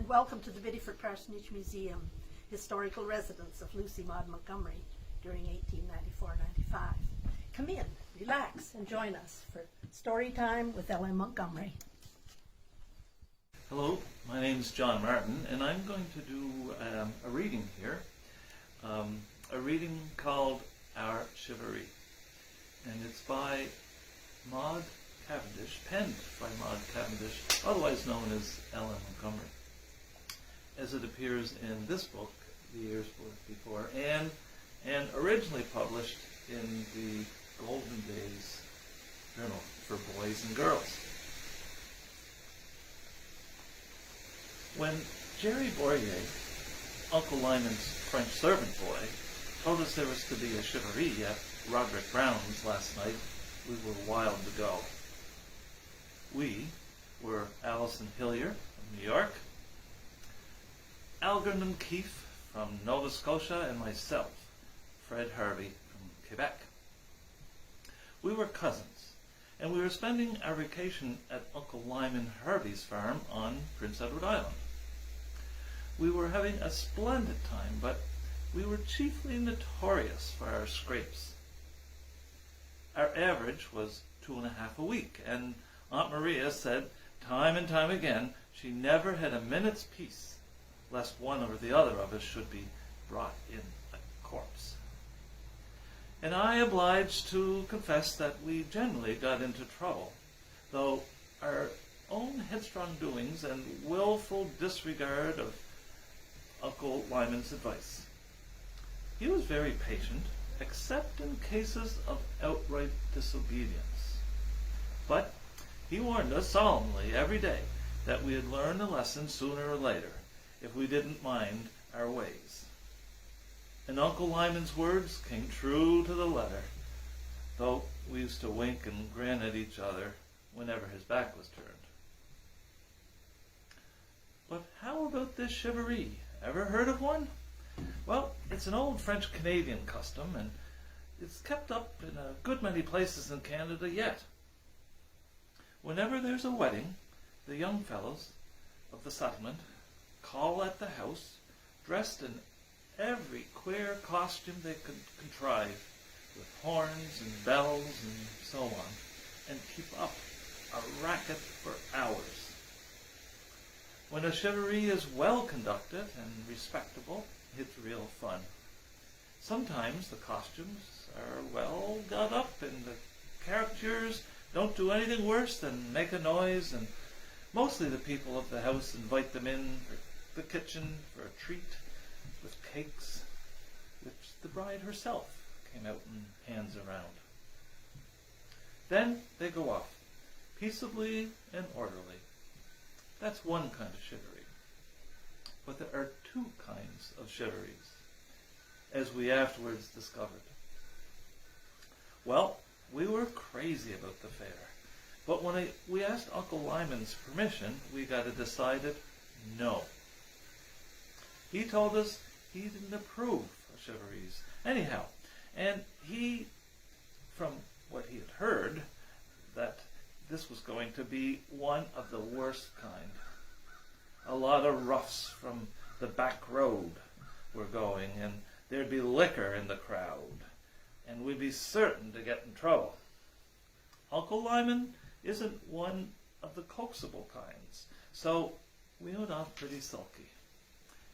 welcome to the Biddeford Parsonage Museum, historical residence of Lucy Maud Montgomery during 1894-95. Come in, relax, and join us for Storytime with LM Montgomery. Hello, my name is John Martin, and I'm going to do a reading here, a reading called Our Charivari, and it's by Maud Cavendish, penned by Maud Cavendish, otherwise known as LM Montgomery, as it appears in this book, the years before, and originally published in the Golden Days Journal for Boys and Girls. When Jerry Boyer, Uncle Lyman's French servant boy, told us there was to be a Charivari at Roderick Brown's last night, we were wild to go. We were Allison Hillier from New York, Algernon Keefe from Nova Scotia, and myself, Fred Harvey from Quebec. We were cousins, and we were spending our vacation at Uncle Lyman Harvey's farm on Prince Edward Island. We were having a splendid time, but we were chiefly notorious for our scrapes. Our average was 2.5 a week, and Aunt Maria said time and time again she never had a minute's peace, lest one or the other of us should be brought in a corpse. And I obliged to confess that we generally got into trouble, though our own headstrong doings and willful disregard of Uncle Lyman's advice. He was very patient, except in cases of outright disobedience. But he warned us solemnly every day that we had learned a lesson sooner or later if we didn't mind our ways. And Uncle Lyman's words came true to the letter, though we used to wink and grin at each other whenever his back was turned. But how about this Charivari? Ever heard of one? Well, it's an old French-Canadian custom, and it's kept up in a good many places in Canada yet. Whenever there's a wedding, the young fellows of the settlement call at the house, dressed in every queer costume they could contrive, with horns and bells and so on, and keep up a racket for hours. When a Charivari is well conducted and respectable, it's real fun. Sometimes the costumes are well got up and the caricatures don't do anything worse than make a noise, and mostly the people of the house invite them in for the kitchen for a treat with cakes, which the bride herself came out and hands around. Then they go off, peaceably and orderly. That's one kind of Charivari. But there are two kinds of Charivaris, as we afterwards discovered. Well, we were crazy about the fair, but when we asked Uncle Lyman's permission, we got a decided no. He told us he didn't approve of Charivaris anyhow, and he, from what he had heard, that this was going to be one of the worst kind. A lot of roughs from the back road were going, and there'd be liquor in the crowd, and we'd be certain to get in trouble. Uncle Lyman isn't one of the coaxable kinds, so we went off pretty sulky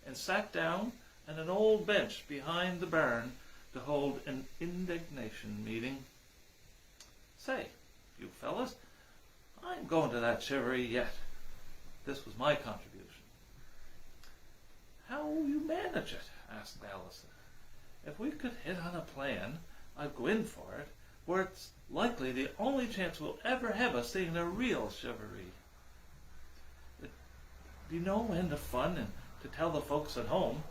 and sat down at an old bench behind the barn to hold an indignation meeting. Say, you fellas, I'm going to that Charivari yet. This was my contribution. How will you manage it? Asked Allison. If we could hit on a plan, I'd go in for it, for it's likely the only chance we'll ever have of seeing a real Charivari. It'd be no end of fun, and to tell the folks at home.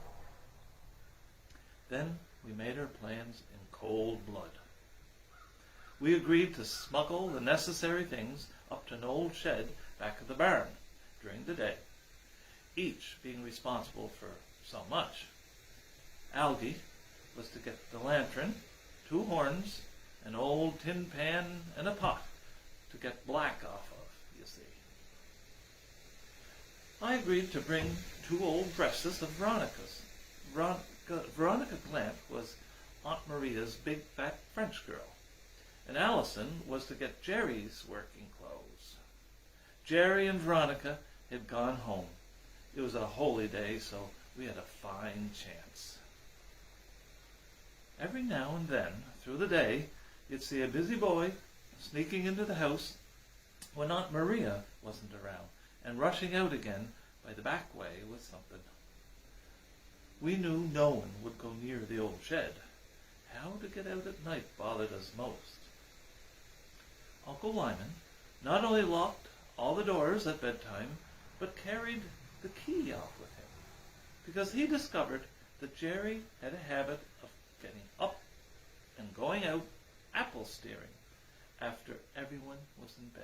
Then we made our plans in cold blood. We agreed to smuggle the necessary things up to an old shed back of the barn during the day, each being responsible for so much. Algie was to get the lantern, 2 horns, an old tin pan, and a pot to get black off of, you see. I agreed to bring two old dresses of Veronica's. Veronica Glant was Aunt Maria's big fat French girl, and Allison was to get Jerry's working clothes. Jerry and Veronica had gone home. It was a holy day, so we had a fine chance. Every now and then, through the day, you'd see a busy boy sneaking into the house when Aunt Maria wasn't around, and rushing out again by the back way with something. We knew no one would go near the old shed. How to get out at night bothered us most. Uncle Lyman not only locked all the doors at bedtime, but carried the key off with him, because he discovered that Jerry had a habit of getting up and going out apple steering after everyone was in bed.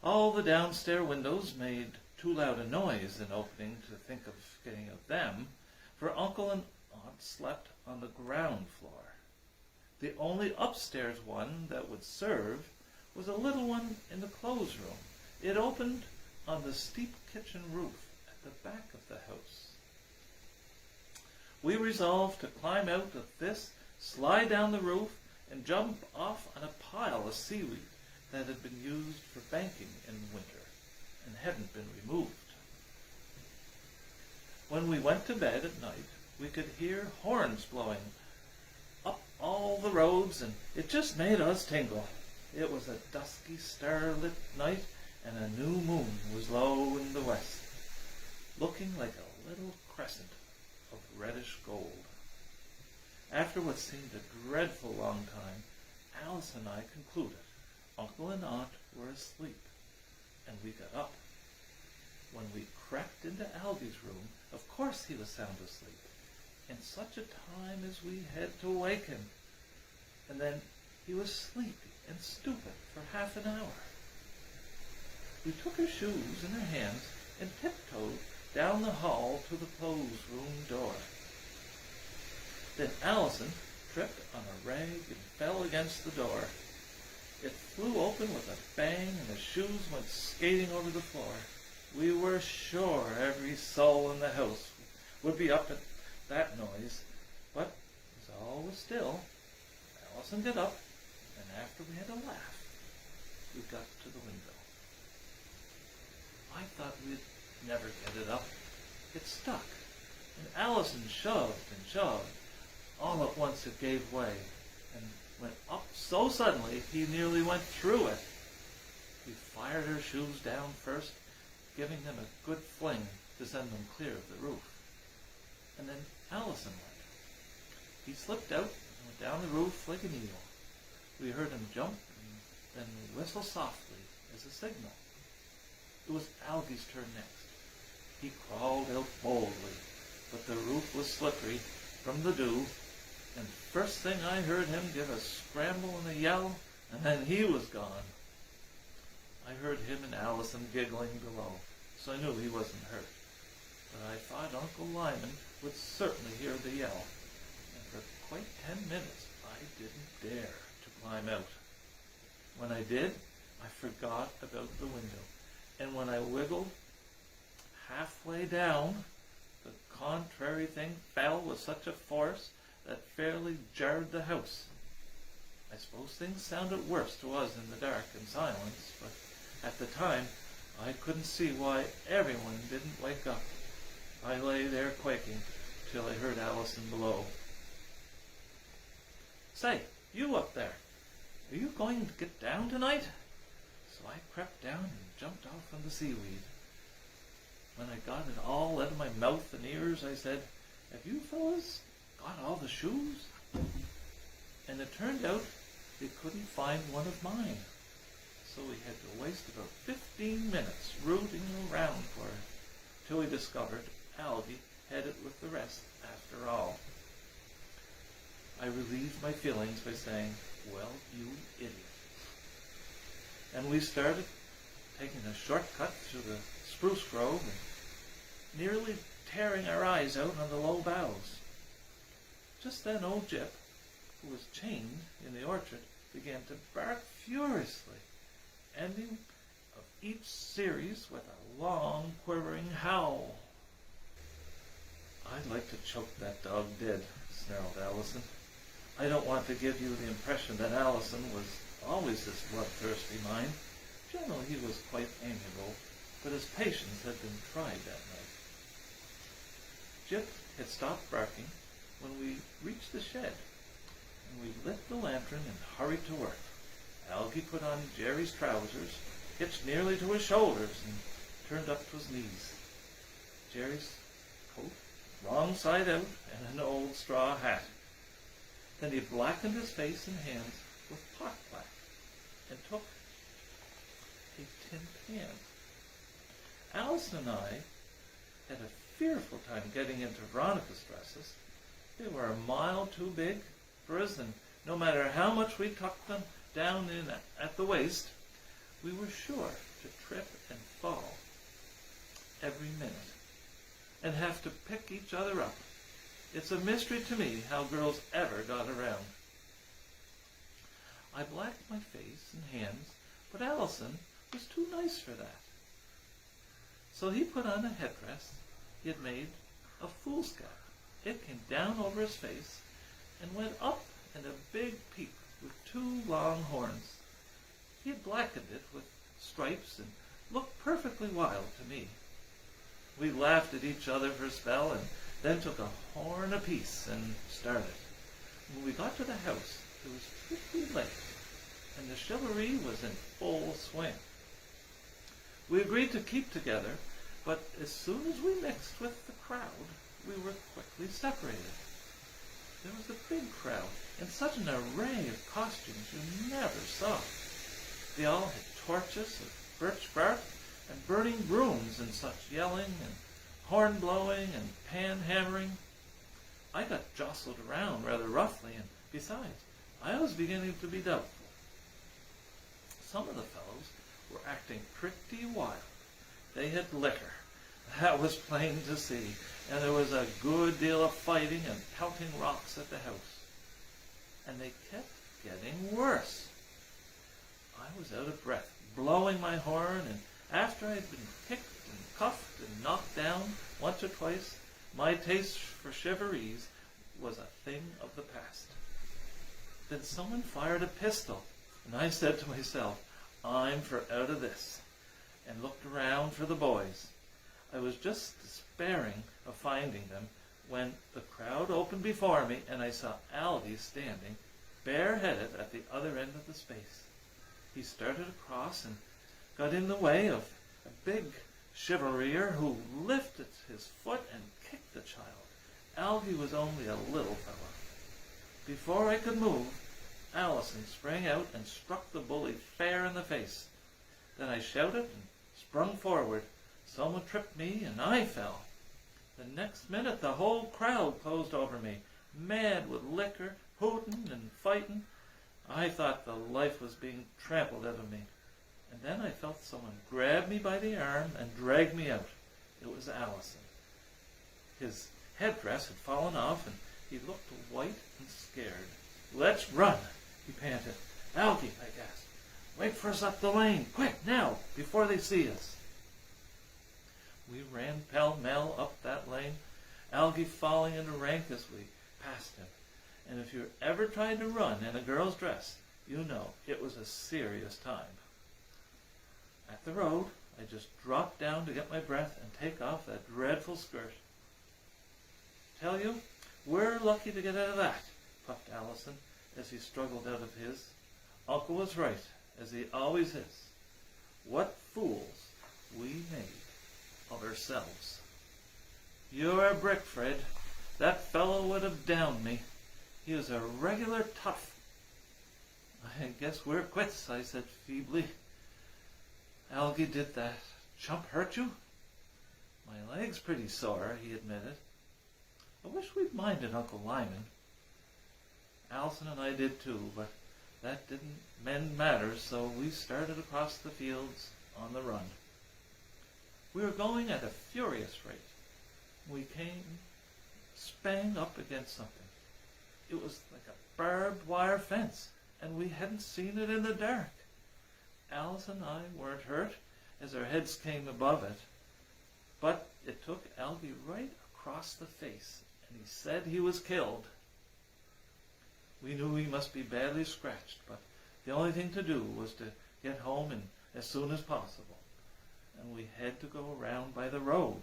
All the downstairs windows made too loud a noise in opening to think of getting at them, for Uncle and Aunt slept on the ground floor. The only upstairs one that would serve was a little one in the clothes room. It opened on the steep kitchen roof at the back of the house. We resolved to climb out of this, slide down the roof, and jump off on a pile of seaweed that had been used for banking in winter and hadn't been removed. When we went to bed at night, we could hear horns blowing up all the roads, and it just made us tingle. It was a dusky, starlit night, and a new moon was low in the west, looking like a little crescent of reddish gold. After what seemed a dreadful long time, Alice and I concluded Uncle and Aunt were asleep, and we got up. When we crept into Algy's room, of course he was sound asleep, in such a time as we had to wake him. And then he was sleepy and stupid for half an hour. We took our shoes in our hands and tiptoed down the hall to the clothes room door. Then Allison tripped on a rag and fell against the door. It flew open with a bang, and the shoes went skating over the floor. We were sure every soul in the house would be up at that noise, but as all was still, Allison got up, and after we had a laugh, we got to the window. I thought we'd never get it up. It stuck, and Allison shoved and shoved. All at once it gave way, and went up so suddenly he nearly went through it. We fired our shoes down first, giving them a good fling to send them clear of the roof. And then Allison went. He slipped out and went down the roof like an eel. We heard him jump and then whistle softly as a signal. It was Algy's turn next. He crawled out boldly, but the roof was slippery from the dew, and first thing I heard him give a scramble and a yell, and then he was gone. I heard him and Allison giggling below, so I knew he wasn't hurt. But I thought Uncle Lyman would certainly hear the yell, and for quite 10 minutes I didn't dare to climb out. When I did, I forgot about the window, and when I wiggled halfway down, the contrary thing fell with such a force that fairly jarred the house. I suppose things sounded worse to us in the dark and silence, but at the time I couldn't see why everyone didn't wake up. I lay there quaking till I heard Allison below. "Say, you up there, are you going to get down tonight?" So I crept down and jumped off from the seaweed. When I got it all out of my mouth and ears, I said, "Have you fellas got all the shoes?" And it turned out they couldn't find one of mine. So we had to waste about 15 minutes rooting around for it, till we discovered Algy had it with the rest after all. I relieved my feelings by saying, "Well, you idiot." And we started taking a shortcut through the spruce grove and nearly tearing our eyes out on the low boughs. Just then old Jip, who was chained in the orchard, began to bark furiously, ending of each series with a long, quivering howl. "I'd like to choke that dog dead," snarled Allison. I don't want to give you the impression that Allison was always this bloodthirsty mind. Generally he was quite amiable, but his patience had been tried that night. Jip had stopped barking when we reached the shed, and we lit the lantern and hurried to work. Algy put on Jerry's trousers, hitched nearly to his shoulders, and turned up to his knees. Jerry's coat, wrong side out, and an old straw hat. Then he blackened his face and hands with pot black and took a tin pan. Allison and I had a fearful time getting into Veronica's dresses. They were a mile too big for us, and no matter how much we tucked them down in at the waist, we were sure to trip and fall every minute and have to pick each other up. It's a mystery to me how girls ever got around. I blacked my face and hands, but Allison was too nice for that. So he put on a headdress he had made of foolscap. It came down over his face and went up in a big peak with two long horns. He had blackened it with stripes and looked perfectly wild to me. We laughed at each other for a spell and then took a horn apiece and started. When we got to the house, it was pretty late, and the chivalry was in full swing. We agreed to keep together, but as soon as we mixed with the crowd, we were quickly separated. There was a big crowd, and such an array of costumes you never saw. They all had torches of birch bark and burning brooms and such yelling and horn blowing and pan hammering. I got jostled around rather roughly, and besides, I was beginning to be doubtful. Some of the fellows were acting pretty wild. They had liquor, that was plain to see, and there was a good deal of fighting and pelting rocks at the house. And they kept getting worse. I was out of breath, blowing my horn, and after I'd been kicked and cuffed and knocked down once or twice, my taste for Charivaris was a thing of the past. Then someone fired a pistol, and I said to myself, I'm for out of this, and looked around for the boys. I was just despairing of finding them when the crowd opened before me, and I saw Algy standing bareheaded at the other end of the space. He started across and got in the way of a big chevalier who lifted his foot and kicked the child. Algy was only a little fellow. Before I could move, Allison sprang out and struck the bully fair in the face. Then I shouted and sprung forward. Someone tripped me and I fell. The next minute the whole crowd closed over me, mad with liquor, hooting and fighting. I thought the life was being trampled out of me. And then I felt someone grab me by the arm and drag me out. It was Allison. His headdress had fallen off, and he looked white and scared. Let's run, he panted. Algy, I gasped. Wait for us up the lane. Quick, now, before they see us. We ran pell-mell up that lane, Algy falling into rank as we passed him. And if you're ever trying to run in a girl's dress, you know it was a serious time. At the road, I just dropped down to get my breath and take off that dreadful skirt. Tell you, we're lucky to get out of that, puffed Allison as he struggled out of his. Uncle was right, as he always is. What fools we made of ourselves. You're a brick, Fred. That fellow would have downed me. He was a regular tough. I guess we're quits, I said feebly. Algy, did that chump hurt you? My leg's pretty sore, he admitted. I wish we'd minded Uncle Lyman. Allison and I did too, but that didn't mend matters, so we started across the fields on the run. We were going at a furious rate. We came spang up against something. It was like a barbed wire fence, and we hadn't seen it in the dark. Alice and I weren't hurt as our heads came above it, but it took Algy right across the face, and he said he was killed. We knew he must be badly scratched, but the only thing to do was to get home as soon as possible, and we had to go around by the road.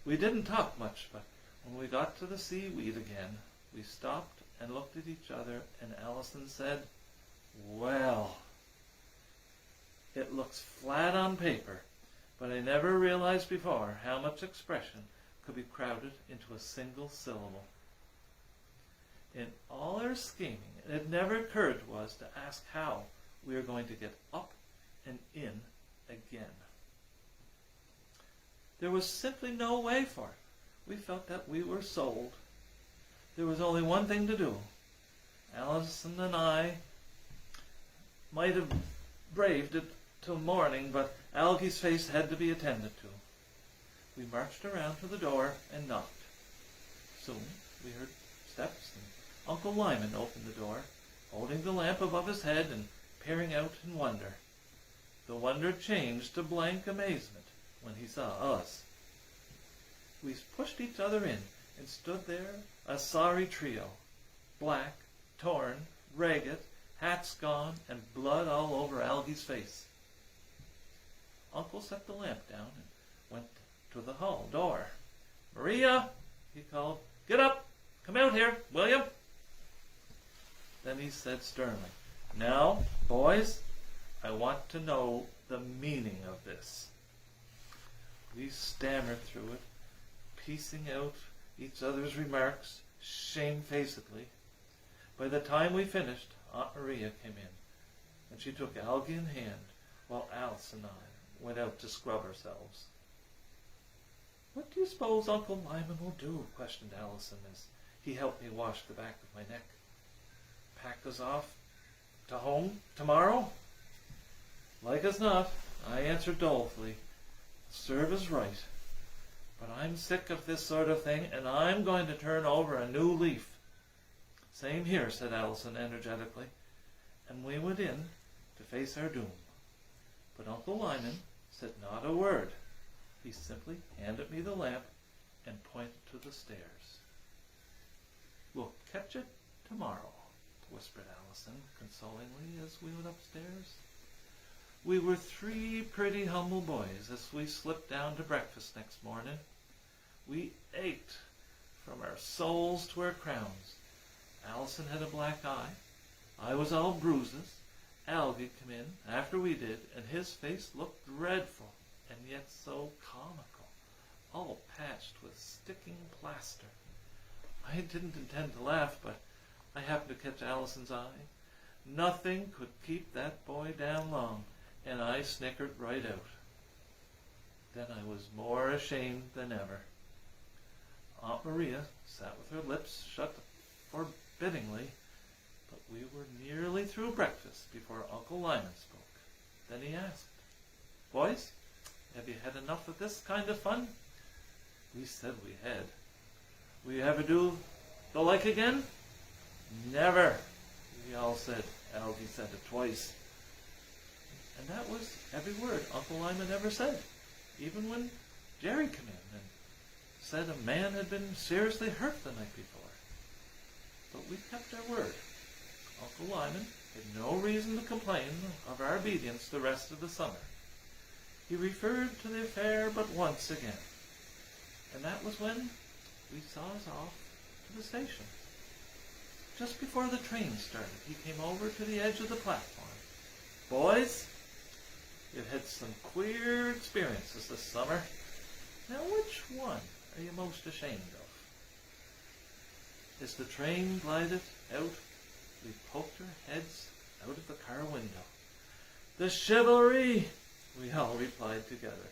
We didn't talk much, but when we got to the seaweed again, we stopped and looked at each other, and Allison said, "Well, it looks flat on paper, but I never realized before how much expression could be crowded into a single syllable." In all our scheming, it had never occurred to us to ask how we were going to get up and in again. There was simply no way for it. We felt that we were sold. There was only one thing to do. Allison and I might have braved it till morning, but Algy's face had to be attended to. We marched around to the door and knocked. Soon we heard steps, and Uncle Lyman opened the door, holding the lamp above his head and peering out in wonder. The wonder changed to blank amazement when he saw us. We pushed each other in and stood there, a sorry trio, black, torn, ragged, hats gone, and blood all over Algy's face. Uncle set the lamp down and went to the hall door. "Maria," he called, "get up! Come out here, will you?" Then he said sternly, "Now, boys, I want to know the meaning of this." We stammered through it, piecing out each other's remarks shamefacedly. By the time we finished, Aunt Maria came in, and she took Algy in hand while Alice and I went out to scrub ourselves. "What do you suppose Uncle Lyman will do?" questioned Allison as he helped me wash the back of my neck. "Pack us off to home tomorrow?" "Like as not," I answered dolefully. "Serve us right. But I'm sick of this sort of thing, and I'm going to turn over a new leaf." "Same here," said Allison energetically, and we went in to face our doom. But Uncle Lyman said not a word. He simply handed me the lamp and pointed to the stairs. "We'll catch it tomorrow," whispered Allison consolingly as we went upstairs. We were three pretty humble boys as we slipped down to breakfast next morning. We ached from our soles to our crowns. Allison had a black eye. I was all bruises. Algy came in after we did, and his face looked dreadful, and yet so comical, all patched with sticking plaster. I didn't intend to laugh, but I happened to catch Allison's eye. Nothing could keep that boy down long, and I snickered right out. Then I was more ashamed than ever. Aunt Maria sat with her lips shut forbiddingly, but we were nearly through breakfast before Uncle Lyman spoke. Then he asked, "Boys, have you had enough of this kind of fun?" We said we had. "Will you ever do the like again?" "Never," we all said. Algy said it twice. And that was every word Uncle Lyman ever said, even when Jerry came in and said a man had been seriously hurt the night before. But we kept our word. Uncle Lyman had no reason to complain of our obedience the rest of the summer. He referred to the affair but once again, and that was when we saw us off to the station. Just before the train started, he came over to the edge of the platform. "Boys, you've had some queer experiences this summer. Now which one are you most ashamed of?" As the train glided out, we poked our heads out of the car window. "The chivalry," we all replied together.